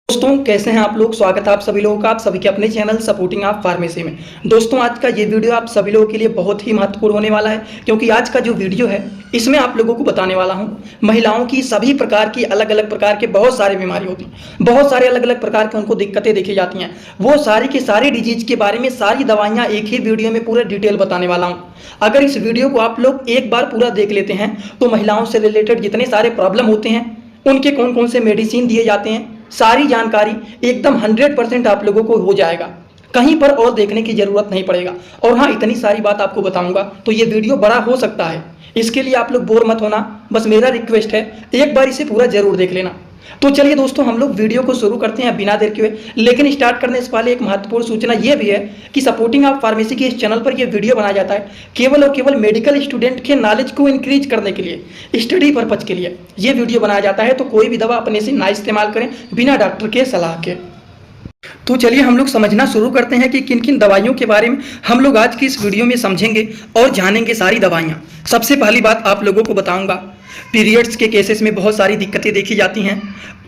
दोस्तों कैसे हैं आप लोग। स्वागत है आप सभी लोगों का आप सभी के अपने चैनल सपोर्टिंग आप फार्मेसी में। दोस्तों आज का ये वीडियो आप सभी लोगों के लिए बहुत ही महत्वपूर्ण होने वाला है, क्योंकि आज का जो वीडियो है इसमें आप लोगों को बताने वाला हूं महिलाओं की सभी प्रकार की अलग अलग प्रकार के बहुत सारी बीमारी होती हैं, बहुत सारे अलग अलग प्रकार की उनको दिक्कतें देखी जाती हैं। वो सारी की सारी डिजीज के बारे में सारी दवाइयाँ एक ही वीडियो में पूरा डिटेल बताने वाला हूँ। अगर इस वीडियो को आप लोग एक बार पूरा देख लेते हैं तो महिलाओं से रिलेटेड जितने सारे प्रॉब्लम होते हैं उनके कौन कौन से मेडिसिन दिए जाते हैं सारी जानकारी एकदम 100% आप लोगों को हो जाएगा। कहीं पर और देखने की जरूरत नहीं पड़ेगा। और हाँ, इतनी सारी बात आपको बताऊंगा तो ये वीडियो बड़ा हो सकता है, इसके लिए आप लोग बोर मत होना। बस मेरा रिक्वेस्ट है एक बार इसे पूरा जरूर देख लेना। तो चलिए दोस्तों हम लोग वीडियो को शुरू करते हैं बिना देर के हुए। लेकिन स्टार्ट करने से पहले एक महत्वपूर्ण सूचना यह भी है कि सपोर्टिंग ऑफ फार्मेसी के इस चैनल पर यह वीडियो बनाया जाता है केवल और केवल मेडिकल स्टूडेंट के नॉलेज को इंक्रीज करने के लिए, स्टडी पर्पज के लिए यह वीडियो बनाया जाता है। तो कोई भी दवा अपने से ना इस्तेमाल करें बिना डॉक्टर के सलाह के। तो चलिए हम लोग समझना शुरू करते हैं कि किन किन दवाइयों के बारे में हम लोग आज की इस वीडियो में समझेंगे और जानेंगे सारी दवाइयाँ। सबसे पहली बात आप लोगों को बताऊंगा, पीरियड्स के केसेस में बहुत सारी दिक्कतें देखी जाती हैं,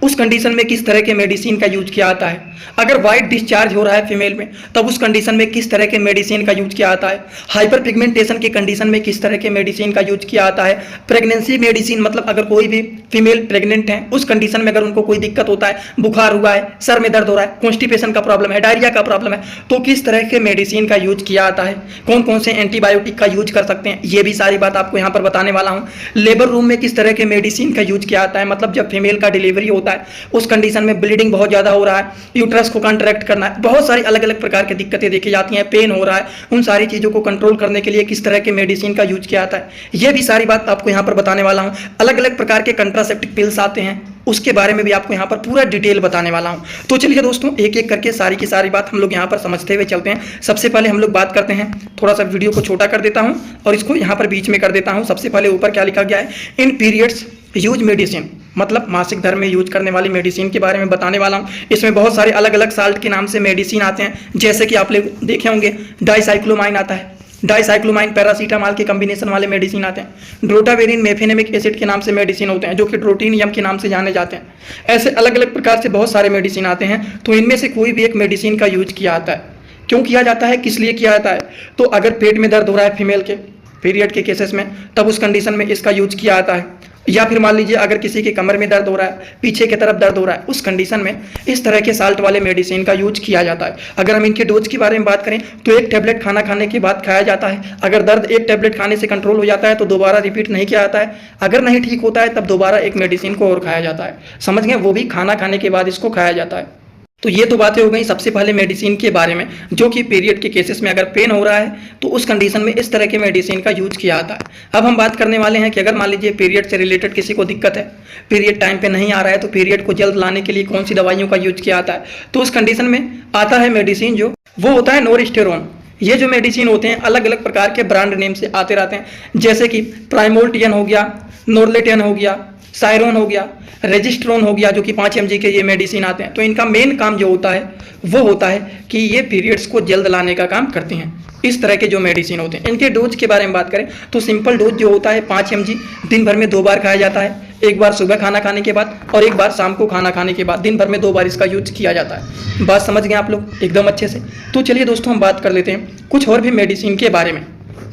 उस कंडीशन में किस तरह के मेडिसिन का यूज किया जाता है। अगर वाइट डिस्चार्ज हो रहा है फीमेल में तब उस कंडीशन में किस तरह के मेडिसिन का यूज किया जाता है। हाइपर पिगमेंटेशन के कंडीशन में किस तरह के मेडिसिन का यूज किया जाता है। प्रेगनेंसी मेडिसिन मतलब अगर कोई भी फीमेल प्रेग्नेंट है उस कंडीशन में अगर उनको कोई दिक्कत होता है, बुखार हुआ है, सर में दर्द हो रहा है, कॉन्स्टिपेशन का प्रॉब्लम है, डायरिया का प्रॉब्लम है, तो किस तरह के मेडिसिन का यूज किया जाता है, कौन कौन से एंटीबायोटिक का यूज कर सकते हैं, ये भी सारी बात आपको यहाँ पर बताने वाला हूँ। लेबर रूम में किस तरह के मेडिसिन का यूज किया जाता है, मतलब जब फीमेल का डिलीवरी होता है उस कंडीशन में ब्लीडिंग बहुत ज़्यादा हो रहा है, यूट्रस को कॉन्ट्रैक्ट करना है, बहुत सारी अलग अलग प्रकार की दिक्कतें देखी जाती हैं, पेन हो रहा है, उन सारी चीज़ों को कंट्रोल करने के लिए किस तरह के मेडिसिन का यूज किया जाता है, ये भी सारी बात आपको यहाँ पर बताने वाला हूँ। अलग अलग प्रकार के कंट्रासेप्टिव पिल्स आते हैं उसके बारे में भी आपको यहाँ पर पूरा डिटेल बताने वाला हूँ। तो चलिए दोस्तों एक एक करके सारी की सारी बात हम लोग यहाँ पर समझते हुए चलते हैं। सबसे पहले हम लोग बात करते हैं, थोड़ा सा वीडियो को छोटा कर देता हूँ और इसको यहाँ पर बीच में कर देता हूँ। सबसे पहले ऊपर क्या लिखा गया है, इन पीरियड्स यूज मेडिसिन, मतलब मासिक धर्म में यूज करने वाली मेडिसिन के बारे में बताने वाला हूँ। इसमें बहुत सारे अलग अलग साल्ट के नाम से मेडिसिन आते हैं, जैसे कि आप लोग देखे होंगे डाइसाइक्लोमाइन आता है, डाइसाइक्लोमाइन पैरासीटामॉल के कॉम्बिनेशन वाले मेडिसिन आते हैं, ड्रोटावेरिन मेफेनेमिक एसिड के नाम से मेडिसिन होते हैं जो कि ड्रोटिनियम के नाम से जाने जाते हैं। ऐसे अलग अलग प्रकार से बहुत सारे मेडिसिन आते हैं। तो इनमें से कोई भी एक मेडिसिन का यूज किया जाता है। क्यों किया जाता है, किस लिए किया जाता है, तो अगर पेट में दर्द हो रहा है फीमेल के पीरियड के केसेस में तब उस कंडीशन में इसका यूज किया जाता है। या फिर मान लीजिए अगर किसी के कमर में दर्द हो रहा है, पीछे की तरफ दर्द हो रहा है, उस कंडीशन में इस तरह के साल्ट वाले मेडिसिन का यूज किया जाता है। अगर हम इनके डोज के बारे में बात करें तो एक टैबलेट खाना खाने के बाद खाया जाता है। अगर दर्द एक टैबलेट खाने से कंट्रोल हो जाता है तो दोबारा रिपीट नहीं किया जाता है। अगर नहीं ठीक होता है तब दोबारा एक मेडिसिन को और खाया जाता है, समझ गए, वो भी खाना खाने के बाद इसको खाया जाता है। तो ये तो बातें हो गई सबसे पहले मेडिसिन के बारे में, जो कि पीरियड के केसेस में अगर पेन हो रहा है तो उस कंडीशन में इस तरह के मेडिसिन का यूज किया जाता है। अब हम बात करने वाले हैं कि अगर मान लीजिए पीरियड से रिलेटेड किसी को दिक्कत है, पीरियड टाइम पे नहीं आ रहा है, तो पीरियड को जल्द लाने के लिए कौन सी दवाइयों का यूज किया जाता है। तो उस कंडीशन में आता है मेडिसिन जो वो होता है नोरेस्टेरोन। ये जो मेडिसिन होते हैं अलग अलग प्रकार के ब्रांड नेम से आते रहते हैं, जैसे कि प्राइमोल्टियन हो गया, नोरलेटियन हो गया, सायरोन हो गया, रेजिस्ट्रोन हो गया, जो कि 5 mg के ये मेडिसिन आते हैं। तो इनका मेन काम जो होता है वो होता है कि ये पीरियड्स को जल्द लाने का काम करते हैं। इस तरह के जो मेडिसिन होते हैं, इनके डोज के बारे में बात करें तो सिंपल डोज जो होता है 5 mg दिन भर में 2 बार खाया जाता है, एक बार सुबह खाना खाने के बाद और एक बार शाम को खाना खाने के बाद, दिन भर में 2 बार इसका यूज किया जाता है। बात समझ गए आप लोग एकदम अच्छे से। तो चलिए दोस्तों हम बात कर लेते हैं कुछ और भी मेडिसिन के बारे में।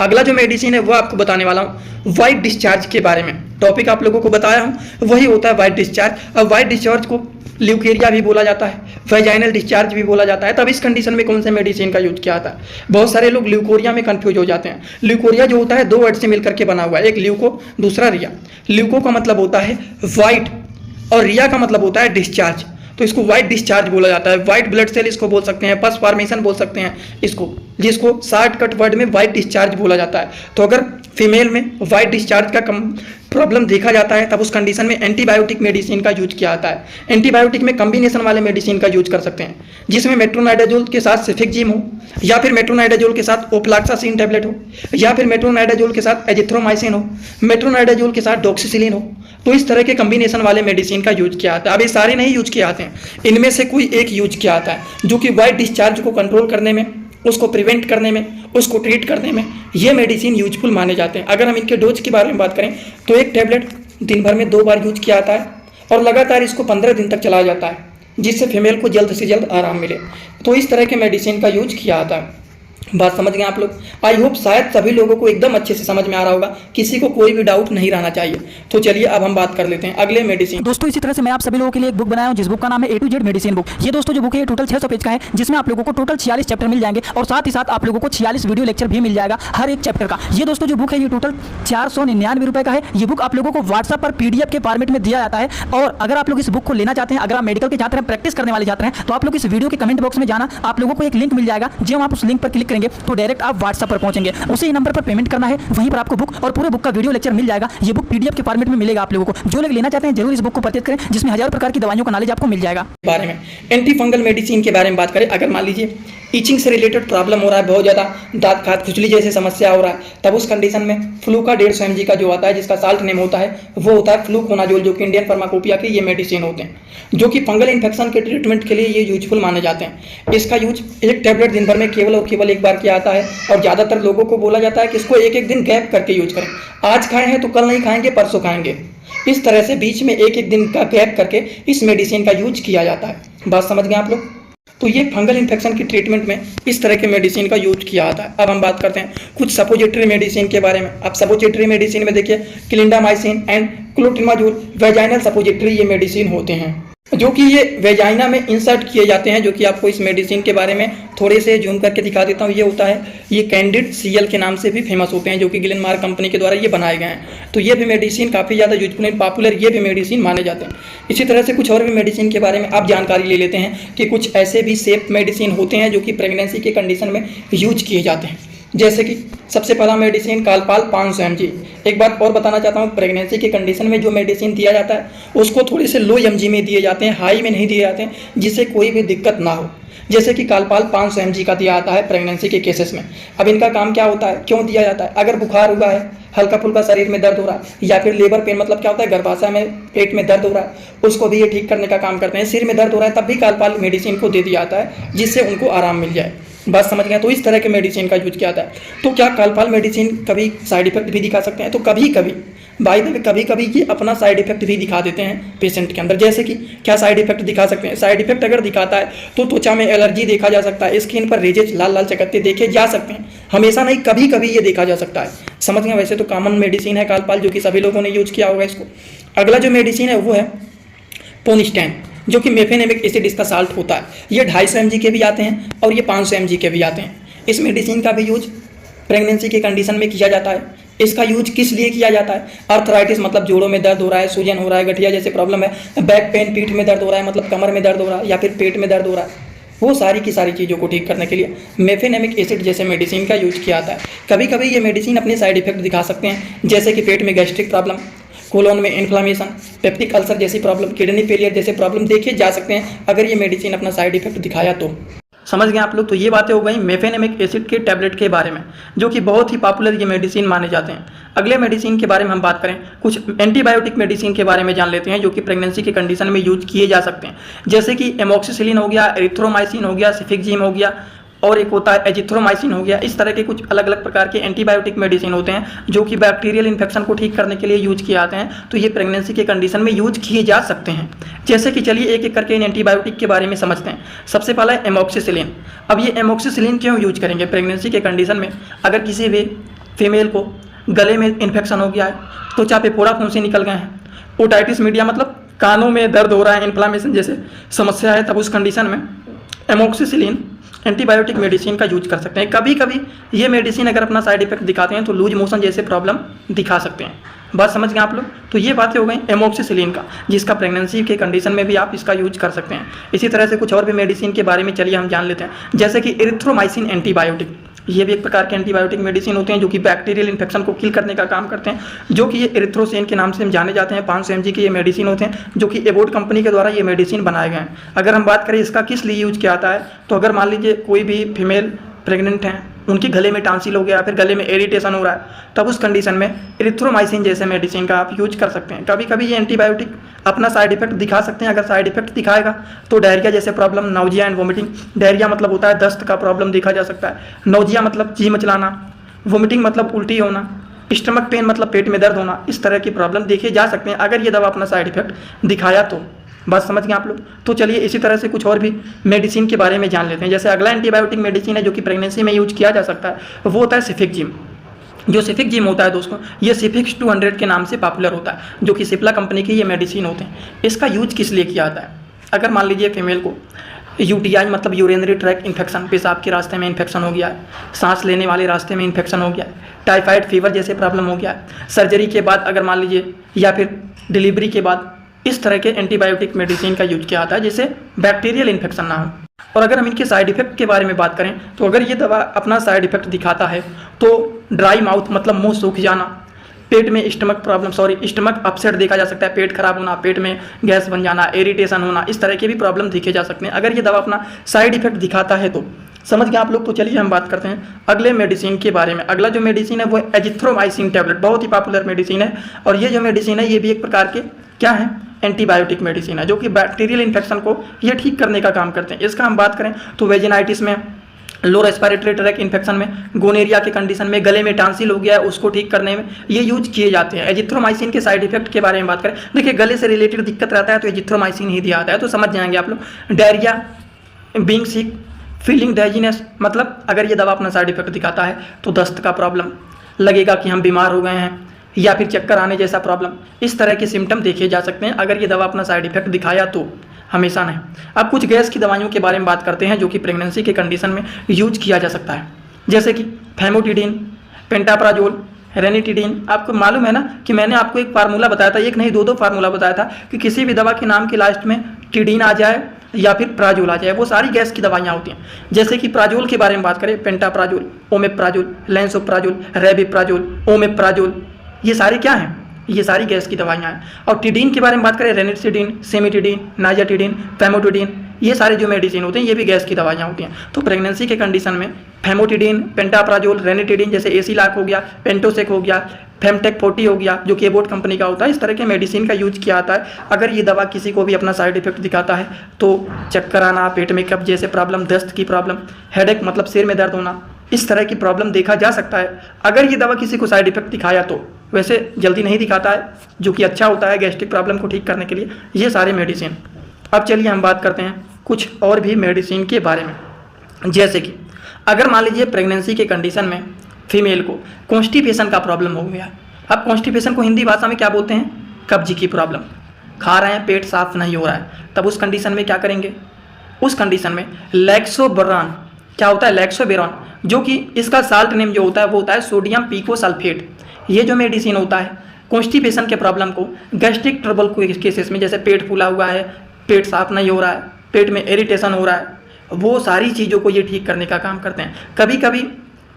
अगला जो मेडिसिन है वो आपको बताने वाला हूँ वाइट डिस्चार्ज के बारे में। टॉपिक आप लोगों को बताया हूँ वही होता है वाइट डिस्चार्ज। और वाइट डिस्चार्ज को ल्यूकेरिया भी बोला जाता है, वेजाइनल डिस्चार्ज भी बोला जाता है। तब इस कंडीशन में कौन से मेडिसिन का यूज किया जाता है। बहुत सारे लोग ल्यूकोरिया में कंफ्यूज हो जाते हैं। ल्यूकोरिया जो होता है 2 वर्ड से मिलकर के बना हुआ है, एक ल्यूको दूसरा रिया। ल्यूको का मतलब होता है वाइट और रिया का मतलब होता है डिस्चार्ज, तो इसको वाइट डिस्चार्ज बोला जाता है। वाइट ब्लड सेल इसको बोल सकते हैं, पस फॉर्मेशन बोल सकते हैं इसको, जिसको शॉर्टकट वर्ड में वाइट डिस्चार्ज बोला जाता है। तो अगर फीमेल में वाइट डिस्चार्ज का प्रॉब्लम देखा जाता है तब उस कंडीशन में एंटीबायोटिक मेडिसिन का यूज किया जाता है। एंटीबायोटिक में कॉम्बिनेशन वाले मेडिसिन का यूज कर सकते हैं, जिसमें मेट्रोनाइडाजोल के साथ सेफिक्जिम हो, या फिर मेट्रोनाइडाजोल के साथ ओफ्लॉक्सासिन टैबलेट हो, या फिर मेट्रोनाइडाजोल के साथ एजिथ्रोमाइसिन हो, मेट्रोनाइडाजोल के साथ डॉक्सीसिलिन हो। तो इस तरह के कॉम्बिनेशन वाले मेडिसिन का यूज किया जाता है। अब ये सारे नहीं यूज किए जाते हैं, इनमें से कोई एक यूज किया जाता है जो कि वाइट डिस्चार्ज को कंट्रोल करने में, उसको प्रिवेंट करने में, उसको ट्रीट करने में ये मेडिसिन यूजफुल माने जाते हैं। अगर हम इनके डोज के बारे में बात करें तो एक टैबलेट दिन भर में 2 बार यूज किया जाता है और लगातार इसको 15 दिन तक चलाया जाता है। जिससे फीमेल को जल्द से जल्द आराम मिले। तो इस तरह के मेडिसिन का यूज किया जाता है। बात समझ गए आप लोग। आई होप शायद सभी लोगों को एकदम अच्छे से समझ में आ रहा होगा, किसी को कोई भी डाउट नहीं रहना चाहिए। तो चलिए अब हम बात कर लेते हैं अगले मेडिसिन। दोस्तों इसी तरह से मैं आप सभी लोगों के लिए एक बुक बनाया हूं, जिस बुक का नाम है A to Z medicine book. ये दोस्तों जो बुक है ये टोटल 600 पेज का है, जिसमें आप लोगों को टोटल 46 चैप्टर मिल जाएंगे और साथ ही साथ आप लोगों को 46 वीडियो लेक्चर भी मिल जाएगा हर एक चैप्टर का। ये दोस्तों जो बुक है ये टोटल 499 रुपए का है। ये बुक आप लोगों को व्हाट्सएप पर PDF के फॉर्मेट में दिया जाता है। और अगर आप लोग इस बुक को लेना चाहते हैं, अगर आप मेडिकल के छात्र हैं, प्रैक्टिस करने वाले छात्र हैं, तो आप लोग इस वीडियो के कमेंट बॉक्स में जाना, आप लोगों को एक लिंक मिल जाएगा। जब आप उस लिंक पर क्लिक करेंगे तो डायरेक्ट आप व्हाट्सएप पर पहुंचेंगे, उसी नंबर पर पेमेंट करना है, वहीं पर आपको बुक और पूरे बुक का वीडियो लेक्चर मिल जाएगा। ये बुक PDF के फॉर्मेट में मिलेगा आप लोगों को। जो लोग लेना चाहते हैं जरूर इस बुक को परचेज करें, जिसमें हजारों प्रकार की दवाइयों का नॉलेज आपको मिल जाएगा। बारे में एंटी फंगल मेडिसिन के बारे में बात करें, अगर मान लीजिए इचिंग से रिलेटेड प्रॉब्लम हो रहा है, बहुत ज़्यादा दांत खाद खुजली जैसे समस्या हो रहा है, तब उस कंडीशन में फ्लूका 150 mg का जो आता है, जिसका साल्ट नेम होता है वो होता है फ्लूकोनाजोल, जो कि इंडियन फार्माकोपिया के ये मेडिसिन होते हैं, जो कि फंगल इन्फेक्शन के ट्रीटमेंट के लिए ये यूजफुल माने जाते हैं। इसका यूज एक टैबलेट दिन भर में केवल और केवल एक बार किया जाता है और ज़्यादातर लोगों को बोला जाता है कि इसको एक एक दिन गैप करके यूज करें। आज खाए हैं तो कल नहीं खाएंगे, परसों खाएंगे, इस तरह से बीच में एक एक दिन का गैप करके इस मेडिसिन का यूज किया जाता है। बात समझ गए आप लोग। तो ये फंगल इन्फेक्शन की ट्रीटमेंट में इस तरह के मेडिसिन का यूज किया जाता है। अब हम बात करते हैं कुछ सपोजिटरी मेडिसिन के बारे में। अब सपोजिटरी मेडिसिन में देखिए clindamycin and clotrimazole vaginal suppository ये मेडिसिन होते हैं, जो कि ये वेजाइना में इंसर्ट किए जाते हैं, जो कि आपको इस मेडिसिन के बारे में थोड़े से जूम करके दिखा देता हूँ। ये होता है, ये कैंडिड CL के नाम से भी फेमस होते हैं, जो कि ग्लेनमार्क कंपनी के द्वारा ये बनाए गए हैं। तो ये भी मेडिसिन काफ़ी ज़्यादा यूजफुल एंड पॉपुलर ये भी मेडिसिन माने जाते हैं। इसी तरह से कुछ और भी मेडिसिन के बारे में आप जानकारी ले लेते हैं कि कुछ ऐसे भी सेफ मेडिसिन होते हैं जो कि प्रेगनेंसी के कंडीशन में यूज किए जाते हैं। जैसे कि सबसे पहला मेडिसिन कालपाल 500 mg। एक बात और बताना चाहता हूँ, प्रेगनेंसी के कंडीशन में जो मेडिसिन दिया जाता है उसको थोड़े से लो mg में दिए जाते हैं, हाई में नहीं दिए जाते हैं, जिससे कोई भी दिक्कत ना हो। जैसे कि कालपाल 500 mg का दिया जाता है प्रेगनेंसी के केसेस में। अब इनका काम क्या होता है, क्यों दिया जाता है? अगर बुखार हुआ है, हल्का फुल्का शरीर में दर्द हो रहा है, या फिर लेबर पेन मतलब क्या होता है, गर्भाशय में पेट में दर्द हो रहा है, उसको भी ये ठीक करने का काम करते हैं। सिर में दर्द हो रहा है तब भी कालपाल मेडिसिन को दे दिया जाता है, जिससे उनको आराम मिल जाए। बात समझ गए। तो इस तरह के मेडिसिन का यूज किया जाता है। तो क्या कालपाल मेडिसिन कभी साइड इफेक्ट भी दिखा सकते हैं? तो कभी कभी, बाय द वे, कभी कभी ये अपना साइड इफेक्ट भी दिखा देते हैं पेशेंट के अंदर। जैसे कि क्या साइड इफेक्ट दिखा सकते हैं? साइड इफेक्ट अगर दिखाता है तो त्वचा में एलर्जी देखा जा सकता है, स्किन पर रेजेस लाल लाल चकत्ते देखे जा सकते हैं। हमेशा नहीं, कभी कभी ये देखा जा सकता है। समझ गए। वैसे तो कॉमन मेडिसिन है कालपाल, जो कि सभी लोगों ने यूज किया होगा इसको। अगला जो मेडिसिन है वो है पोनिस्टैन, जो कि मेफेनेमिक एसिड इसका साल्ट होता है। ये 250 mg के भी आते हैं और ये 500 mg के भी आते हैं। इस मेडिसिन का भी यूज प्रेगनेंसी के कंडीशन में किया जाता है। इसका यूज किस लिए किया जाता है? अर्थराइटिस मतलब जोड़ों में दर्द हो रहा है, सूजन हो रहा है, गठिया जैसे प्रॉब्लम है, बैक पेन पीठ में दर्द हो रहा है मतलब कमर में दर्द हो रहा है, या फिर पेट में दर्द हो रहा है, वो सारी की सारी चीज़ों को ठीक करने के लिए मेफेनेमिक एसिड जैसे मेडिसिन का यूज किया जाता है। कभी कभी ये मेडिसिन अपने साइड इफेक्ट दिखा सकते हैं, जैसे कि पेट में गैस्ट्रिक प्रॉब्लम, कोलोन में इन्फ्लामेशन, पेप्टिक अल्सर जैसी प्रॉब्लम, किडनी फेलियर जैसे प्रॉब्लम देखे जा सकते हैं अगर ये मेडिसिन अपना साइड इफेक्ट दिखाया तो। समझ गए आप लोग। तो ये बातें हो गई मेफेनेमिक एसिड के टैबलेट के बारे में, जो कि बहुत ही पॉपुलर ये मेडिसिन माने जाते हैं। अगले मेडिसिन के बारे में हम बात करें, कुछ एंटीबायोटिक मेडिसिन के बारे में जान लेते हैं, जो कि प्रेगनेंसी के कंडीशन में यूज किए जा सकते हैं। जैसे कि एमोक्सिसिलिन हो गया, एरिथ्रोमाइसिन हो गया, सिफिक्जिम हो गया, और एक होता है एजिथ्रोमाइसिन हो गया। इस तरह के कुछ अलग अलग प्रकार के एंटीबायोटिक मेडिसिन होते हैं, जो कि बैक्टीरियल इन्फेक्शन को ठीक करने के लिए यूज किए जाते हैं। तो ये प्रेगनेंसी के कंडीशन में यूज किए जा सकते हैं। जैसे कि चलिए एक एक करके इन एंटीबायोटिक के बारे में समझते हैं। सबसे पहला है एमोक्सिसिलिन। अब ये एमोक्सिसिलिन क्यों यूज करेंगे प्रेगनेंसी के कंडीशन में? अगर किसी भी फीमेल को गले में इन्फेक्शन हो गया है, त्वचा पे फोड़ा फुंसी निकल गए हैं, ओटाइटिस मीडिया मतलब कानों में दर्द हो रहा है, इन्फ्लामेशन जैसे समस्या है, तब उस कंडीशन में एमोक्सिसिलिन एंटीबायोटिक मेडिसिन का यूज कर सकते हैं। कभी कभी ये मेडिसिन अगर अपना साइड इफेक्ट दिखाते हैं तो लूज मोशन जैसे प्रॉब्लम दिखा सकते हैं। बात समझ गए आप लोग। तो ये बातें हो गई एमोक्सिसिलिन का, जिसका प्रेगनेंसी के कंडीशन में भी आप इसका यूज कर सकते हैं। इसी तरह से कुछ और भी मेडिसिन के बारे में चलिए हम जान लेते हैं। जैसे कि एरिथ्रोमाइसिन एंटीबायोटिक, ये भी एक प्रकार के एंटीबायोटिक मेडिसिन होते हैं, जो कि बैक्टीरियल इन्फेक्शन को किल करने का काम करते हैं, जो कि ये एरिथ्रोसेन के नाम से हम जाने जाते हैं। 500 mg के ये मेडिसिन होते हैं, जो कि एबोट कंपनी के द्वारा ये मेडिसिन बनाए गए हैं। अगर हम बात करें इसका किस लिए यूज किया जाता है, तो अगर मान लीजिए कोई भी फीमेल प्रेग्नेंट हैं, उनके गले में टांसिल हो गया, फिर गले में इरिटेशन हो रहा है, तब उस कंडीशन में एरिथ्रोमाइसिन जैसे मेडिसिन का आप यूज कर सकते हैं। कभी कभी ये एंटीबायोटिक अपना साइड इफेक्ट दिखा सकते हैं। अगर साइड इफेक्ट दिखाएगा तो डायरिया जैसे problem, nausea and vomiting, diarrhoea मतलब होता है दस्त का प्रॉब्लम देखा जा सकता है, नाउजिया मतलब जी मचलाना, वोमिटिंग मतलब उल्टी होना, स्टमक पेन मतलब पेट में दर्द होना, इस तरह की प्रॉब्लम देखे जा सकते हैं अगर ये दवा अपना साइड इफेक्ट दिखाया तो। बात समझ गए आप लोग। तो चलिए इसी तरह से कुछ और भी मेडिसिन के बारे में जान लेते हैं। जैसे अगला एंटीबायोटिक मेडिसिन है जो कि प्रेगनेंसी में यूज किया जा सकता है, वो होता है सिफिक्जिम। जो सिफिक्जिम होता है दोस्तों, ये सिफिक्स 200 के नाम से पॉपुलर होता है, जो कि सिप्ला कंपनी के ये मेडिसिन होते हैं। इसका यूज किस लिए किया जाता है? अगर मान लीजिए फीमेल को यूटीआई मतलब यूरिनरी ट्रैक इन्फेक्शन, पेशाब के रास्ते में इन्फेक्शन हो गया है, सांस लेने वाले रास्ते में इन्फेक्शन हो गया है, टाइफाइड फीवर जैसे प्रॉब्लम हो गया है, सर्जरी के बाद अगर मान लीजिए या फिर डिलीवरी के बाद, इस तरह के एंटीबायोटिक मेडिसिन का यूज किया जाता है जिससे बैक्टीरियल इन्फेक्शन ना हो। और अगर हम इनके साइड इफेक्ट के बारे में बात करें तो अगर ये दवा अपना साइड इफेक्ट दिखाता है तो ड्राई माउथ मतलब मुंह सूख जाना, पेट में स्टमक अपसेट देखा जा सकता है, पेट खराब होना, पेट में गैस बन जाना, इरिटेशन होना, इस तरह के भी प्रॉब्लम दिखे जा सकते हैं अगर ये दवा अपना साइड इफेक्ट दिखाता है तो। समझ गए आप लोग। तो चलिए हम बात करते हैं अगले मेडिसिन के बारे में। अगला जो मेडिसिन है वो एजिथ्रोमाइसिन टैबलेट, बहुत ही पॉपुलर मेडिसिन है। और ये जो मेडिसिन है ये भी एक प्रकार के क्या है, एंटीबायोटिक मेडिसिन है, जो कि बैक्टीरियल इन्फेक्शन को ये ठीक करने का काम करते हैं। इसका हम बात करें तो वेजिनाइटिस में, लो रेस्पिरेटरी ट्रैक इन्फेक्शन में, गोनेरिया के कंडीशन में, गले में टांसिल हो गया है उसको ठीक करने में ये यूज किए जाते हैं। एजिथ्रोमाइसिन के साइड इफेक्ट के बारे में बात करें, देखिए गले से रिलेटेड दिक्कत रहता है तो एजिथ्रोमाइसिन ही दिया जाता है, तो समझ जाएंगे आप लोग। डायरिया, बीइंग सिक, फीलिंग डाइजीनेस, मतलब अगर ये दवा अपना साइड इफेक्ट दिखाता है तो दस्त का प्रॉब्लम, लगेगा कि हम बीमार हो गए हैं, या फिर चक्कर आने जैसा प्रॉब्लम, इस तरह के सिम्टम देखे जा सकते हैं अगर ये दवा अपना साइड इफेक्ट दिखाया तो, हमेशा नहीं। अब कुछ गैस की दवाइयों के बारे में बात करते हैं जो कि प्रेगनेंसी के कंडीशन में यूज किया जा सकता है, जैसे कि फैमोटिडिन, पेंटाप्राजोल, रेनिटिडिन। आपको मालूम है ना कि मैंने आपको एक फार्मूला बताया था, एक नहीं दो फार्मूला बताया था कि किसी भी दवा के नाम के लास्ट में टिडिन आ जाए या फिर प्राजोल आ जाए, वो सारी गैस की दवाइयाँ होती हैं। जैसे कि प्राजोल के बारे में बात करें, pantoprazole, omeprazole, lansoprazole, rabeprazole, omeprazole, ये सारी क्या हैं, ये सारी गैस की दवाइयाँ हैं। और टिडिन के बारे में बात करें, रेनिटिडिन, सेमिटिडिन, नाइजाटिडिन, फैमोटिडिन, ये सारे जो मेडिसिन होते हैं ये भी गैस की दवाइयाँ होती हैं। तो प्रेगनेंसी के कंडीशन में फैमोटिडिन, पेंटाप्राजोल, रेनिटिडिन जैसे एसीलैक हो गया, पेंटोसेक हो गया, फेमटेक 40 हो गया जो कि एबोट कंपनी का होता है, इस तरह के मेडिसिन का यूज किया जाता है अगर ये दवा किसी को भी अपना साइड इफेक्ट दिखाता है तो चक्कर आना, पेट में कब्ज जैसे प्रॉब्लम, दस्त की प्रॉब्लम, हेडेक मतलब सिर में दर्द होना, इस तरह की प्रॉब्लम देखा जा सकता है अगर ये दवा किसी को साइड इफेक्ट दिखाया तो। वैसे जल्दी नहीं दिखाता है जो कि अच्छा होता है गैस्ट्रिक प्रॉब्लम को ठीक करने के लिए ये सारे मेडिसिन। अब चलिए हम बात करते हैं कुछ और भी मेडिसिन के बारे में। जैसे कि अगर मान लीजिए प्रेगनेंसी के कंडीशन में फीमेल को कॉन्स्टिपेशन का प्रॉब्लम हो गया। अब कॉन्स्टिपेशन को हिंदी भाषा में क्या बोलते हैं, कब्ज की प्रॉब्लम, खा रहे हैं पेट साफ नहीं हो रहा है, तब उस कंडीशन में क्या करेंगे, उस कंडीशन में लैक्सोबेरॉन, क्या होता है लैक्सोबेरॉन, जो कि इसका साल्ट नेम जो होता है वो होता है सोडियम पिकोसल्फेट। ये जो मेडिसिन होता है कॉन्स्टिपेशन के प्रॉब्लम को, गैस्ट्रिक ट्रबल को केसेस में, जैसे पेट फूला हुआ है, पेट साफ नहीं हो रहा है, पेट में इरिटेशन हो रहा है, वो सारी चीज़ों को ये ठीक करने का काम करते हैं। कभी कभी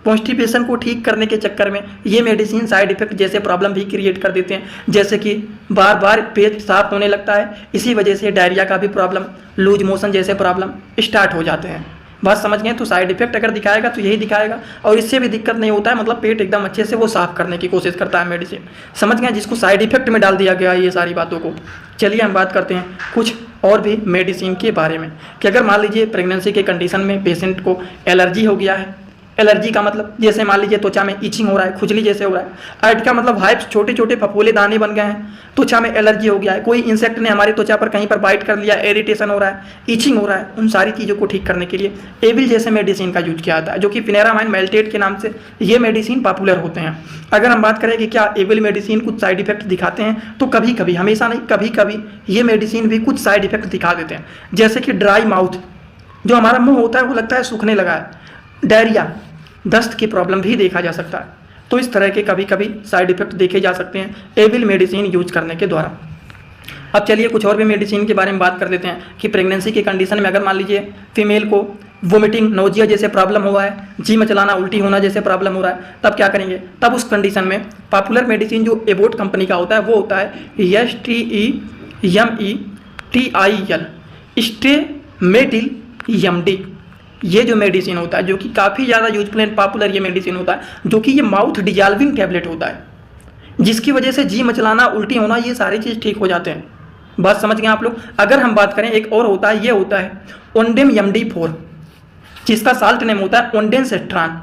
कॉन्स्टिपेशन को ठीक करने के चक्कर में ये मेडिसिन साइड इफेक्ट जैसे प्रॉब्लम भी क्रिएट कर देते हैं, जैसे कि बार बार पेट साफ होने लगता है, इसी वजह से डायरिया का भी प्रॉब्लम, लूज मोशन जैसे प्रॉब्लम स्टार्ट हो जाते हैं। बात समझ गए। तो साइड इफेक्ट अगर दिखाएगा तो यही दिखाएगा, और इससे भी दिक्कत नहीं होता है, मतलब पेट एकदम अच्छे से वो साफ करने की कोशिश करता है मेडिसिन। समझ गए, जिसको साइड इफेक्ट में डाल दिया गया है ये सारी बातों को। चलिए हम बात करते हैं कुछ और भी मेडिसिन के बारे में कि अगर मान लीजिए प्रेगनेंसी के कंडीशन में पेशेंट को एलर्जी हो गया है। एलर्जी का मतलब जैसे मान लीजिए त्वचा में इचिंग हो रहा है, खुजली जैसे हो रहा है, अर्ट का मतलब हाइप्स, छोटे छोटे फफोले दाने बन गए हैं, त्वचा में एलर्जी हो गया है, कोई इंसेक्ट ने हमारी त्वचा पर कहीं पर बाइट कर लिया, इरिटेशन हो रहा है, इचिंग हो रहा है, उन सारी चीज़ों को ठीक करने के लिए एविल जैसे मेडिसिन का यूज किया जाता है, जो कि फिनेरामाइन मेल्टेट के नाम से ये मेडिसिन पॉपुलर होते हैं। अगर हम बात करें कि क्या एविल मेडिसिन कुछ साइड इफेक्ट दिखाते हैं, तो कभी कभी, हमेशा नहीं, कभी कभी ये मेडिसिन भी कुछ साइड इफेक्ट दिखा देते हैं, जैसे कि ड्राई माउथ, जो हमारा मुंह होता है वो लगता है सूखने लगा है, डायरिया, दस्त की प्रॉब्लम भी देखा जा सकता है। तो इस तरह के कभी कभी साइड इफेक्ट देखे जा सकते हैं एविल मेडिसिन यूज करने के द्वारा। अब चलिए कुछ और भी मेडिसिन के बारे में बात कर लेते हैं कि प्रेगनेंसी के कंडीशन में अगर मान लीजिए फीमेल को वोमिटिंग, नोजिया जैसे प्रॉब्लम हुआ है, जी मचलाना, उल्टी होना जैसे प्रॉब्लम हो रहा है, तब क्या करेंगे, तब उस कंडीशन में पॉपुलर मेडिसिन जो एबोट कंपनी का होता है वो होता है STEMETIL, स्टेमेटिल-MD। ये जो मेडिसिन होता है, जो कि काफ़ी ज़्यादा यूजफुल एंड पॉपुलर ये मेडिसिन होता है, जो कि ये माउथ डिजॉल्विंग टैबलेट होता है, जिसकी वजह से जी मचलाना, उल्टी होना, ये सारी चीज़ ठीक हो जाते हैं। बात समझ गए आप लोग। अगर हम बात करें एक और होता है, ये होता है ओंडेम MD4, जिसका साल्ट नेम होता है ओंडेनसेट्रान।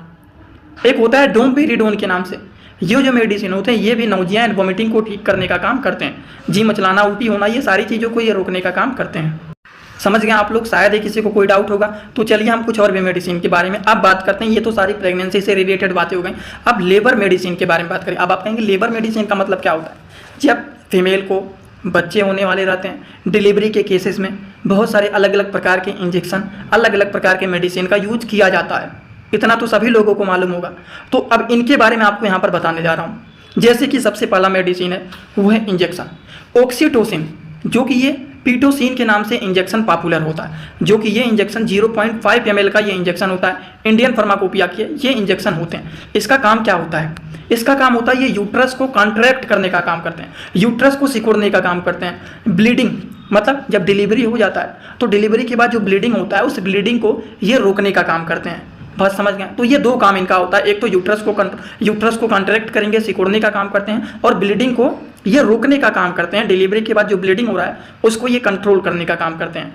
एक होता है डोमपेरिडोन के नाम से, ये जो मेडिसिन होते हैं ये भी नाउजिया एंड वोमिटिंग को ठीक करने का काम करते हैं। जी मचलाना, उल्टी होना, ये सारी चीज़ों को ये रोकने का काम करते हैं। समझ गए आप लोग? शायद ही किसी को कोई डाउट होगा। तो चलिए हम कुछ और भी मेडिसिन के बारे में अब बात करते हैं। ये तो सारी प्रेगनेंसी से रिलेटेड बातें हो गई। अब लेबर मेडिसिन के बारे में बात करें। अब आप कहेंगे लेबर मेडिसिन का मतलब क्या होता है? जब फीमेल को बच्चे होने वाले रहते हैं, डिलीवरी के केसेस में बहुत सारे अलग अलग प्रकार के इंजेक्शन, अलग अलग प्रकार के मेडिसिन का यूज किया जाता है। इतना तो सभी लोगों को मालूम होगा। तो अब इनके बारे में आपको यहाँ पर बताने जा रहा हूँ। जैसे कि सबसे पहला मेडिसिन है वो है इंजेक्शन ऑक्सीटोसिन, जो कि ये पीटोसिन के नाम से इंजेक्शन पॉपुलर होता है। जो कि ये इंजेक्शन 0.5 ml का ये इंजेक्शन होता है। इंडियन फार्माकोपिया के ये इंजेक्शन होते हैं। इसका काम क्या होता है? इसका काम होता है ये यूट्रस को कॉन्ट्रैक्ट करने का काम करते हैं, यूट्रस को सिकुड़ने का काम करते हैं। ब्लीडिंग मतलब जब डिलीवरी हो जाता है तो डिलीवरी के बाद जो ब्लीडिंग होता है उस ब्लीडिंग को ये रोकने का काम करते हैं। बात समझ गए? तो ये दो काम इनका होता है। एक तो यूट्रस को कॉन्ट्रैक्ट करेंगे, सिकुड़ने का काम करते हैं, और ब्लीडिंग को ये रोकने का काम करते हैं। डिलीवरी के बाद जो ब्लीडिंग हो रहा है उसको ये कंट्रोल करने का काम करते हैं।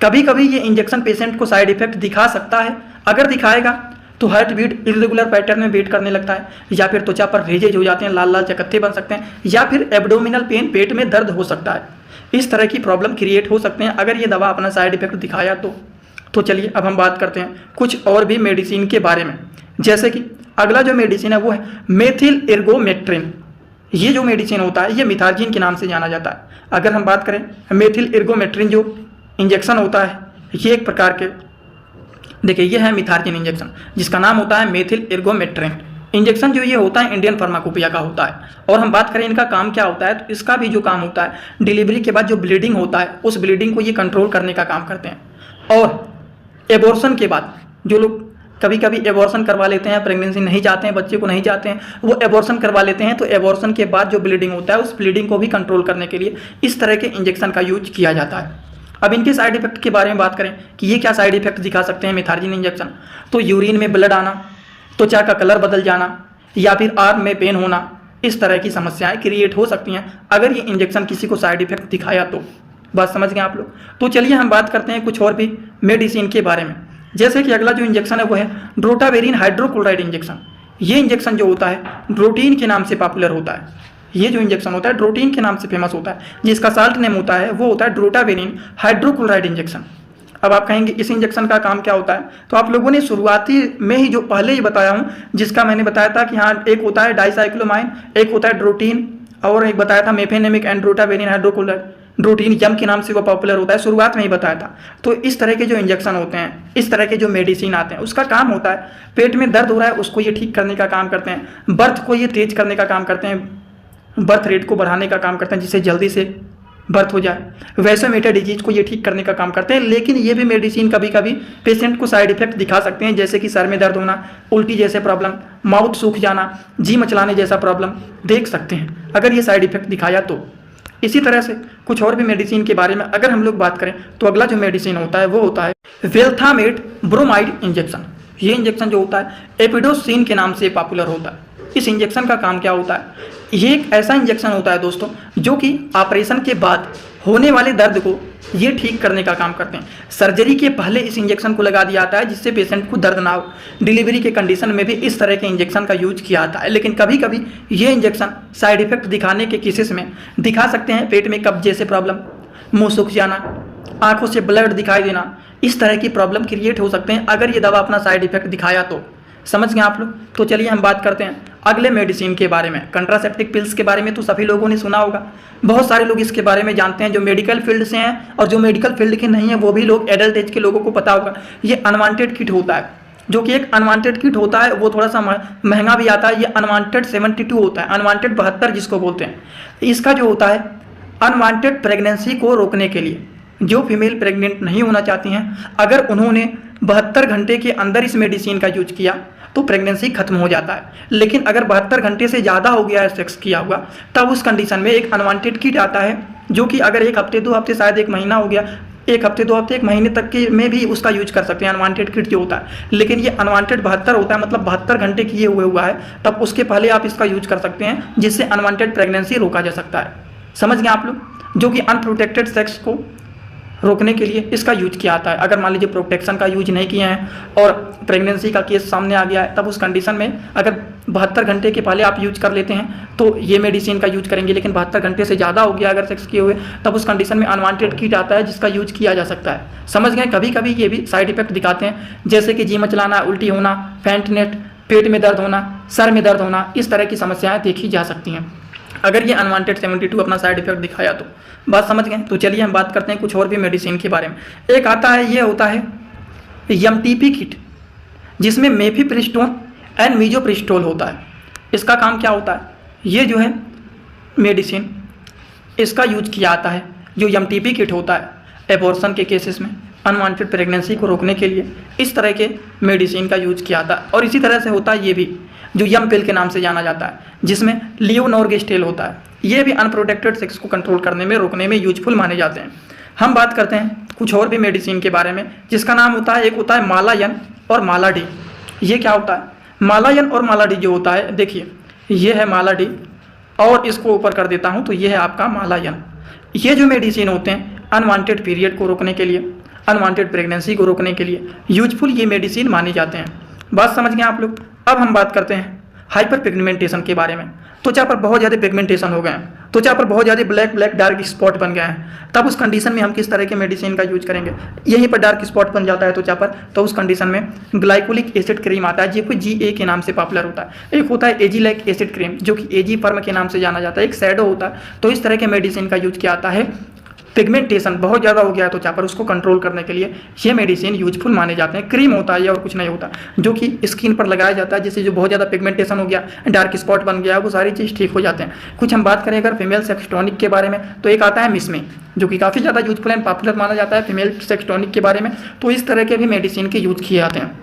कभी कभी ये इंजेक्शन पेशेंट को साइड इफेक्ट दिखा सकता है। अगर दिखाएगा तो हार्ट बीट इरेगुलर पैटर्न में बीट करने लगता है, या फिर त्वचा पर रेजेज हो जाते हैं, लाल लाल चकत्ते बन सकते हैं, या फिर एब्डोमिनल पेन, पेट में दर्द हो सकता है। इस तरह की प्रॉब्लम क्रिएट हो सकते हैं अगर ये दवा अपना साइड इफेक्ट दिखाया तो चलिए अब हम बात करते हैं कुछ और भी मेडिसिन के बारे में। जैसे कि अगला जो मेडिसिन है वो है मेथिल एर्गोमेट्रिन। ये जो मेडिसिन होता है ये मिथार्जिन के नाम से जाना जाता है। अगर हम बात करें मेथिल एर्गोमेट्रिन जो इंजेक्शन होता है, ये एक प्रकार के, देखिए ये है मिथार्जिन इंजेक्शन जिसका नाम होता है मेथिल एर्गोमेट्रिन इंजेक्शन। जो ये होता है इंडियन फार्माकोपिया का होता है। और हम बात करें इनका काम क्या होता है, तो इसका भी जो काम होता है डिलीवरी के बाद जो ब्लीडिंग होता है उस ब्लीडिंग को ये कंट्रोल करने का काम करते हैं। और एबॉर्शन के बाद जो लोग कभी कभी एबॉर्शन करवा लेते हैं, प्रेगनेंसी नहीं चाहते हैं, बच्चे को नहीं चाहते हैं, वो एबॉर्शन करवा लेते हैं, तो एबॉर्शन के बाद जो ब्लीडिंग होता है उस ब्लीडिंग को भी कंट्रोल करने के लिए इस तरह के इंजेक्शन का यूज किया जाता है। अब इनके साइड इफेक्ट के बारे में बात करें कि ये क्या साइड इफेक्ट दिखा सकते हैं मिथार्जिन इंजेक्शन, तो यूरिन में ब्लड आना, त्वचा का कलर बदल जाना, या फिर आर्म में पेन होना, इस तरह की समस्याएं क्रिएट हो सकती हैं अगर ये इंजेक्शन किसी को साइड इफेक्ट दिखाया तो। बात समझ गए आप लोग? तो चलिए हम बात करते हैं कुछ और भी मेडिसिन के बारे में। जैसे कि अगला जो इंजेक्शन है वो है ड्रोटावेरिन हाइड्रोक्लोराइड इंजेक्शन। ये इंजेक्शन जो होता है ड्रोटीन के नाम से पॉपुलर होता है। ये जो इंजेक्शन होता है ड्रोटीन के नाम से फेमस होता है। जिसका साल्ट नेम होता है वो होता है ड्रोटावेरिन हाइड्रोक्लोराइड इंजेक्शन। अब आप कहेंगे इस इंजेक्शन का काम क्या होता है, तो आप लोगों ने शुरुआती में ही जो पहले ही बताया हूँ, जिसका मैंने बताया था कि हाँ एक होता है डाइसाइक्लोमाइन, एक होता है ड्रोटीन, और एक बताया था मेफेनेमिक एंड ड्रोटावेरिन हाइड्रोक्लोराइड। ड्रोटीन यम के नाम से वो पॉपुलर होता है, शुरुआत में ही बताया था। तो इस तरह के जो इंजेक्शन होते हैं, इस तरह के जो मेडिसिन आते हैं, उसका काम होता है पेट में दर्द हो रहा है उसको ये ठीक करने का काम करते हैं, बर्थ को ये तेज करने का काम करते हैं, बर्थ रेट को बढ़ाने का काम करते हैं जिससे जल्दी से बर्थ हो जाए, वैसोमीटर डिजीज को ये ठीक करने का काम करते हैं। लेकिन ये भी मेडिसिन कभी कभी पेशेंट को साइड इफेक्ट दिखा सकते हैं, जैसे कि सर में दर्द होना, उल्टी जैसे प्रॉब्लम, माउथ सूख जाना, जी मचलाने जैसा प्रॉब्लम देख सकते हैं अगर ये साइड इफेक्ट दिखाया तो। इसी तरह से कुछ और भी मेडिसिन के बारे में अगर हम लोग बात करें तो अगला जो मेडिसिन होता है वो होता है वेल्थामेट ब्रोमाइड इंजेक्शन। ये इंजेक्शन जो होता है एपिडोसिन के नाम से पॉपुलर होता है। इस इंजेक्शन का काम क्या होता है, ये एक ऐसा इंजेक्शन होता है दोस्तों जो कि ऑपरेशन के बाद होने वाले दर्द को ये ठीक करने का काम करते हैं। सर्जरी के पहले इस इंजेक्शन को लगा दिया जाता है जिससे पेशेंट को दर्द ना हो। डिलीवरी के कंडीशन में भी इस तरह के इंजेक्शन का यूज किया जाता है। लेकिन कभी कभी ये इंजेक्शन साइड इफेक्ट दिखाने के केसेस में दिखा सकते हैं, पेट में कब्ज जैसे प्रॉब्लम, मुंह सूख जाना, आंखों से ब्लड दिखाई देना, इस तरह की प्रॉब्लम क्रिएट हो सकते हैं अगर ये दवा अपना साइड इफेक्ट दिखाया तो। समझ गए आप लोग? तो चलिए हम बात करते हैं अगले मेडिसिन के बारे में। कंट्रासेप्टिक पिल्स के बारे में तो सभी लोगों ने सुना होगा, बहुत सारे लोग इसके बारे में जानते हैं जो मेडिकल फील्ड से हैं, और जो मेडिकल फील्ड के नहीं है वो भी लोग, एडल्ट एज के लोगों को पता होगा। ये अनवांटेड किट होता है, जो कि एक अनवांटेड किट होता है, वो थोड़ा सा महंगा भी आता है। ये अनवांटेड 72 होता है, अनवांटेड 72 जिसको बोलते हैं। इसका जो होता है अनवांटेड प्रेगनेंसी को रोकने के लिए, जो फीमेल प्रेग्नेंट नहीं होना चाहती हैं, अगर उन्होंने 72 घंटे के अंदर इस मेडिसिन का यूज किया तो प्रेगनेंसी खत्म हो जाता है। लेकिन अगर 72 घंटे से ज़्यादा हो गया है सेक्स किया हुआ, तब उस कंडीशन में एक अनवांटेड किट आता है, जो कि अगर 1 हफ्ते 2 हफ्ते, शायद 1 महीना हो गया, 1 हफ्ते 2 हफ्ते 1 महीने तक के में भी उसका यूज कर सकते हैं अनवांटेड किट जो होता है। लेकिन ये अनवांटेड 72 होता है, मतलब 72 घंटे किए हुआ है, तब उसके पहले आप इसका यूज कर सकते हैं, जिससे अनवांटेड प्रेगनेंसी रोका जा सकता है। समझ गए आप लोग? जो कि अनप्रोटेक्टेड सेक्स को रोकने के लिए इसका यूज किया जाता है। अगर मान लीजिए प्रोटेक्शन का यूज नहीं किए हैं और प्रेगनेंसी का केस सामने आ गया है, तब उस कंडीशन में अगर 72 घंटे के पहले आप यूज कर लेते हैं तो ये मेडिसिन का यूज करेंगे। लेकिन 72 घंटे से ज़्यादा हो गया अगर सेक्स किए हुए, तब उस कंडीशन में अनवांटेड किट आता है जिसका यूज किया जा सकता है। समझ गए? कभी कभी ये भी साइड इफेक्ट दिखाते हैं, जैसे कि जी मचलाना, उल्टी होना, फैंटनेट, पेट में दर्द होना, सर में दर्द होना, इस तरह की समस्याएं देखी जा सकती हैं अगर ये अनवांटेड 72 अपना साइड इफेक्ट दिखाया तो। बात समझ गए? तो चलिए हम बात करते हैं कुछ और भी मेडिसिन के बारे में। एक आता है, ये होता है एमटीपी किट, जिसमें मेफिप्रिस्टोन एंड मीजोप्रिस्टोल होता है। इसका काम क्या होता है? ये जो है मेडिसिन, इसका यूज किया जाता है जो एमटीपी किट होता है एबॉर्शन के केसेस में, अनवांटेड प्रेगनेंसी को रोकने के लिए इस तरह के मेडिसिन का यूज किया जाता है। और इसी तरह से होता है ये भी जो यम पिल के नाम से जाना जाता है, जिसमें लियोनॉर्गेस्टेल होता है। ये भी अनप्रोटेक्टेड सेक्स को कंट्रोल करने में, रोकने में यूजफुल माने जाते हैं। हम बात करते हैं कुछ और भी मेडिसिन के बारे में, जिसका नाम होता है, एक होता है मालायन और मालाडी। ये क्या होता है? मालायन और मालाडी जो होता है, देखिए ये है मालाडी और इसको ऊपर कर देता हूँ तो ये है आपका मालायन। ये जो मेडिसिन होते हैं अनवांटेड पीरियड को रोकने के लिए, अनवांटेड प्रेगनेंसी को रोकने के लिए यूजफुल ये मेडिसिन माने जाते हैं। बात समझ गए आप लोग? अब हम बात करते हैं हाइपर पिगमेंटेशन के बारे में। त्वचा पर बहुत ज़्यादा पिगमेंटेशन हो गए हैं, त्वचा पर बहुत ज़्यादा ब्लैक डार्क स्पॉट बन गए हैं, तब उस कंडीशन में हम किस तरह के मेडिसिन का यूज करेंगे? यहीं पर डार्क स्पॉट बन जाता है त्वचा पर, तो उस कंडीशन में ग्लाइकोलिक एसिड क्रीम आता है, जो कि GA के नाम से पॉपुलर होता है। एक होता है एजीलैक एसिड क्रीम, जो कि एजी फर्म के नाम से जाना जाता है। एक शैडो होता है। तो इस तरह के मेडिसिन का यूज किया जाता है। पिगमेंटेशन बहुत ज़्यादा हो गया है त्वचा पर, उसको कंट्रोल करने के लिए ये मेडिसिन यूजफुल माने जाते हैं। क्रीम होता है ये और कुछ नहीं होता, जो कि स्किन पर लगाया जाता है, जिससे जो बहुत ज़्यादा पिगमेंटेशन हो गया, डार्क स्पॉट बन गया, वो सारी चीज़ ठीक हो जाते हैं। कुछ हम बात करें अगर फीमेल सेक्स टॉनिक के बारे में, तो एक आता है मिसमे, जो कि काफ़ी ज़्यादा यूजफुल एंड पॉपुलर माना जाता है फीमेल सेक्स टॉनिक के बारे में। तो इस तरह के भी मेडिसिन के यूज किए जाते हैं।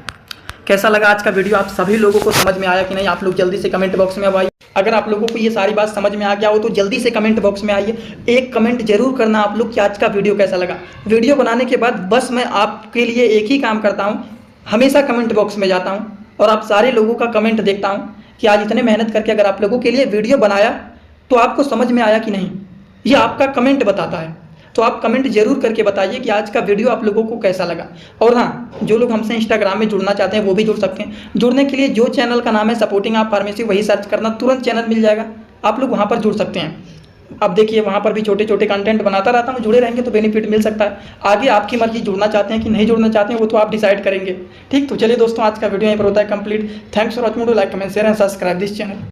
कैसा लगा आज का वीडियो? आप सभी लोगों को समझ में आया कि नहीं? आप लोग जल्दी से कमेंट बॉक्स में अब आइए। अगर आप लोगों को ये सारी बात समझ में आ गया हो तो जल्दी से कमेंट बॉक्स में आइए। एक कमेंट जरूर करना आप लोग कि आज का वीडियो कैसा लगा। वीडियो बनाने के बाद बस मैं आपके लिए एक ही काम करता हूँ, हमेशा कमेंट बॉक्स में जाता हूँ और आप सारे लोगों का कमेंट देखता हूँ कि आज इतने मेहनत करके अगर आप लोगों के लिए वीडियो बनाया तो आपको समझ में आया कि नहीं, ये आपका कमेंट बताता है। तो आप कमेंट जरूर करके बताइए कि आज का वीडियो आप लोगों को कैसा लगा। और हाँ, जो लोग हमसे इंस्टाग्राम में जुड़ना चाहते हैं वो भी जुड़ सकते हैं। जुड़ने के लिए जो चैनल का नाम है सपोर्टिंग आप फार्मेसी, वही सर्च करना, तुरंत चैनल मिल जाएगा, आप लोग वहाँ पर जुड़ सकते हैं। अब देखिए वहाँ पर भी छोटे छोटे कंटेंट बनाता रहता हूँ, जुड़े रहेंगे तो बेनिफिट मिल सकता है। आगे आपकी मर्जी, जुड़ना चाहते हैं कि नहीं जुड़ना चाहते हैं वो तो आप डिसाइड करेंगे। ठीक, तो चलिए दोस्तों, आज का वीडियो यहीं पर होता है complete. Thanks for watching. Like, comment, share and subscribe this channel.